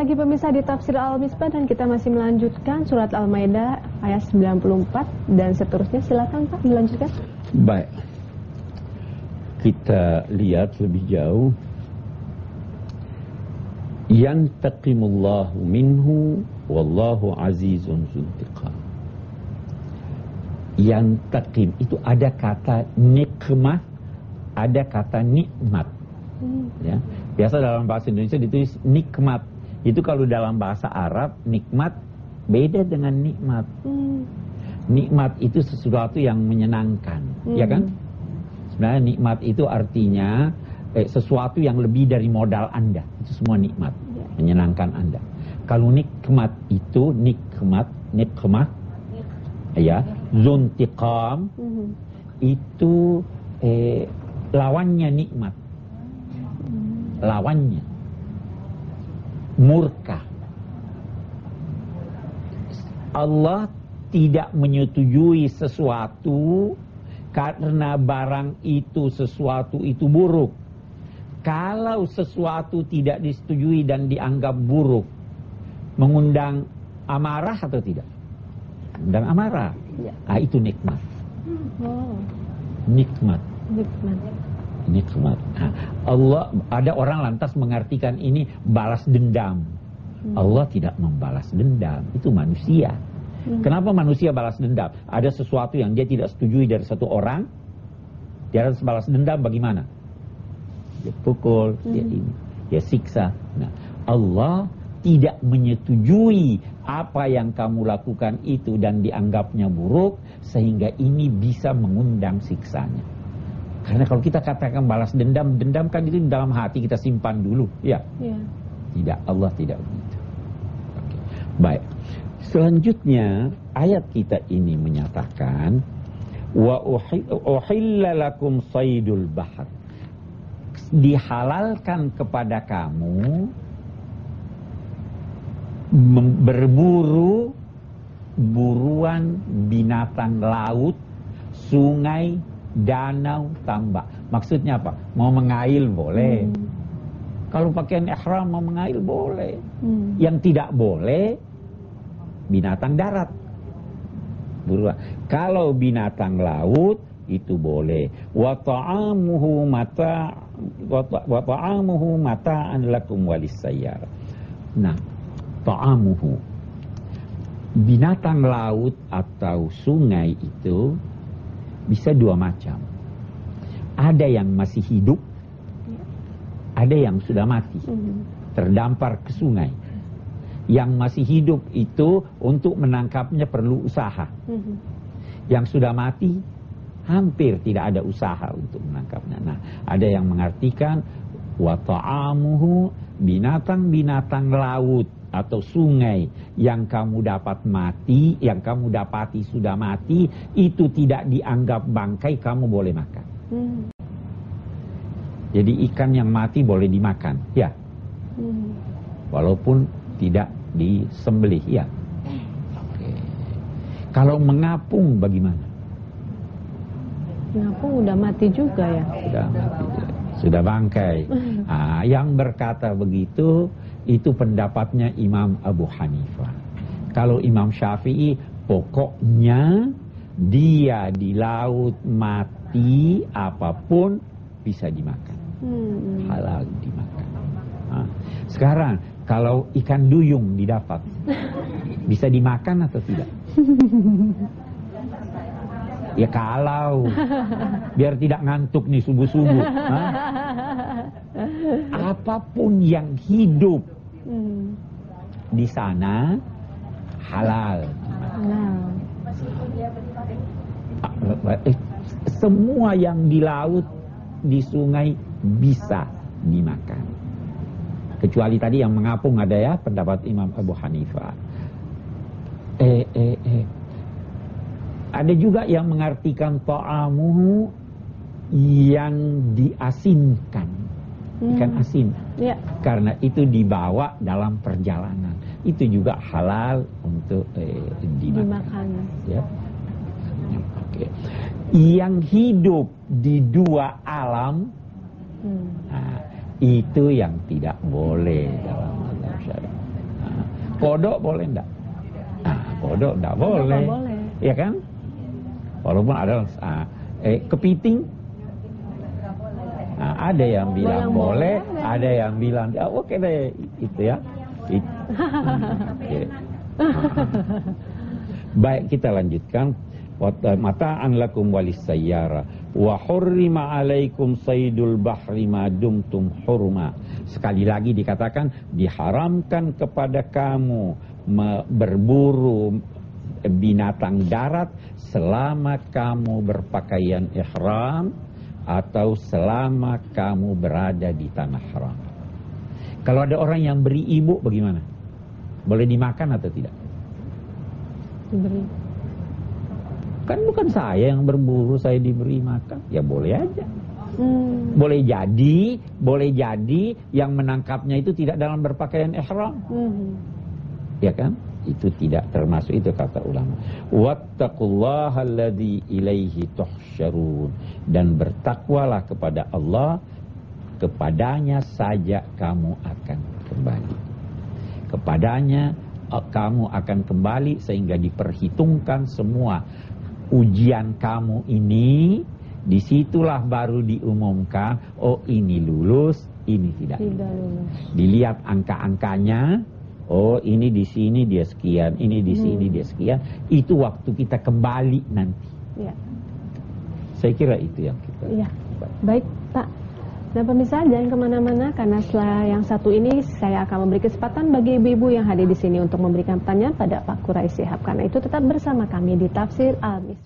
lagi pemirsa di Tafsir Al-Misbah dan kita masih melanjutkan surat Al-Maidah ayat 94 dan seterusnya. Silakan Pak dilanjutkan. Baik. Kita lihat lebih jauh. Yantaqimullahu minhu wallahu azizun dzuntiqam. Yantaqim itu ada kata nikmah, ada kata nikmat. Ya. Biasa dalam bahasa Indonesia ditulis nikmat. Itu kalau dalam bahasa Arab nikmat beda dengan nikmat. Nikmat itu sesuatu yang menyenangkan, ya kan? Sebenarnya nikmat itu artinya sesuatu yang lebih dari modal Anda. Itu semua nikmat, menyenangkan Anda. Kalau nikmat itu nikmat, ya, zuntiqam itu lawannya nikmat. Lawannya murka. Allah tidak menyetujui sesuatu karena barang itu sesuatu itu buruk. Kalau sesuatu tidak disetujui dan dianggap buruk, mengundang amarah atau tidak? Mengundang amarah. Ya. Ah, itu nikmat. Nikmat. Nikmat. Nah, Allah, ada orang lantas mengartikan ini balas dendam. Allah tidak membalas dendam, itu manusia. Kenapa manusia balas dendam? Ada sesuatu yang dia tidak setujui dari satu orang, dia harus balas dendam bagaimana? Dia pukul, dia ini, dia siksa. Nah, Allah tidak menyetujui apa yang kamu lakukan itu dan dianggapnya buruk, sehingga ini bisa mengundang siksanya. Karena kalau kita katakan balas dendam, dendam kan itu dalam hati kita simpan dulu, ya? Tidak, Allah tidak begitu. Oke. Baik. Selanjutnya ayat kita ini menyatakan wa uhilla lakum saydul bahr. Dihalalkan kepada kamu berburu buruan binatang laut, sungai, danau, tambak. Maksudnya apa? Mau mengail boleh. Kalau pakaian ihram mau mengail boleh. Yang tidak boleh binatang darat. Buruan. Kalau binatang laut itu boleh. Wa ta'amuhu mata'an lakum walisayyar. Nah, ta'amuhu, binatang laut atau sungai itu bisa dua macam. Ada yang masih hidup, ada yang sudah mati, terdampar ke sungai. Yang masih hidup itu untuk menangkapnya perlu usaha. Yang sudah mati hampir tidak ada usaha untuk menangkapnya. Nah, ada yang mengartikan wa ta'amuhu, binatang-binatang laut atau sungai yang kamu dapat mati, yang kamu dapati sudah mati, itu tidak dianggap bangkai, kamu boleh makan. Jadi ikan yang mati boleh dimakan, ya. Walaupun tidak disembelih, ya. Oke. Kalau mengapung bagaimana? Mengapung udah mati juga ya? Sudah mati juga. Sudah bangkai. Nah, yang berkata begitu itu pendapatnya Imam Abu Hanifah. Kalau Imam Syafi'i, pokoknya dia di laut mati apapun bisa dimakan. Halal dimakan. Nah, sekarang kalau ikan duyung didapat, bisa dimakan atau tidak? Ya kalau, biar tidak ngantuk nih subuh-subuh. Apapun yang hidup di sana halal. Semua yang di laut, di sungai bisa dimakan. Kecuali tadi yang mengapung ada ya, pendapat Imam Abu Hanifah. Ada juga yang mengartikan ta'amuhu yang diasinkan, ikan asin, ya. Karena itu dibawa dalam perjalanan, itu juga halal untuk dimakan. Ya. Oke. Yang hidup di dua alam, nah, itu yang tidak boleh dalam mazhab Syafi'i. Kodok boleh enggak? Nah, kodok enggak boleh. Boleh. Ya kan? Walaupun ada kepiting. Nah, ada yang bilang boleh, ada yang bilang oke deh itu ya. Baik, kita lanjutkan. Mata'an lakum walis sayyara wa hurrima alaikum saydul bahri ma dumtum hurma. Sekali lagi dikatakan diharamkan kepada kamu berburu binatang darat selama kamu berpakaian ihram atau selama kamu berada di tanah haram. Kalau ada orang yang beri ibu bagaimana? Boleh dimakan atau tidak? Beri. Kan bukan saya yang berburu, saya diberi makan. Ya boleh aja. Boleh jadi yang menangkapnya itu tidak dalam berpakaian ihram. Ya kan? Itu tidak termasuk, itu kata ulama. Wattaqullaha alladzi ilaihi tuhsyarun. Dan bertakwalah kepada Allah, kepadanya saja kamu akan kembali. Kepadanya kamu akan kembali sehingga diperhitungkan semua ujian kamu ini. Disitulah baru diumumkan, oh ini lulus, ini tidak lulus. Dilihat angka-angkanya, oh ini di sini dia sekian, ini di sini dia sekian. Itu waktu kita kembali nanti. Ya. Saya kira itu yang kita. Ya. Baik Pak. Nah pemirsa, jangan kemana-mana karena setelah yang satu ini saya akan memberi kesempatan bagi ibu-ibu yang hadir di sini untuk memberikan pertanyaan pada Pak Quraish Shihab. Karena itu tetap bersama kami di Tafsir Al-Misbah.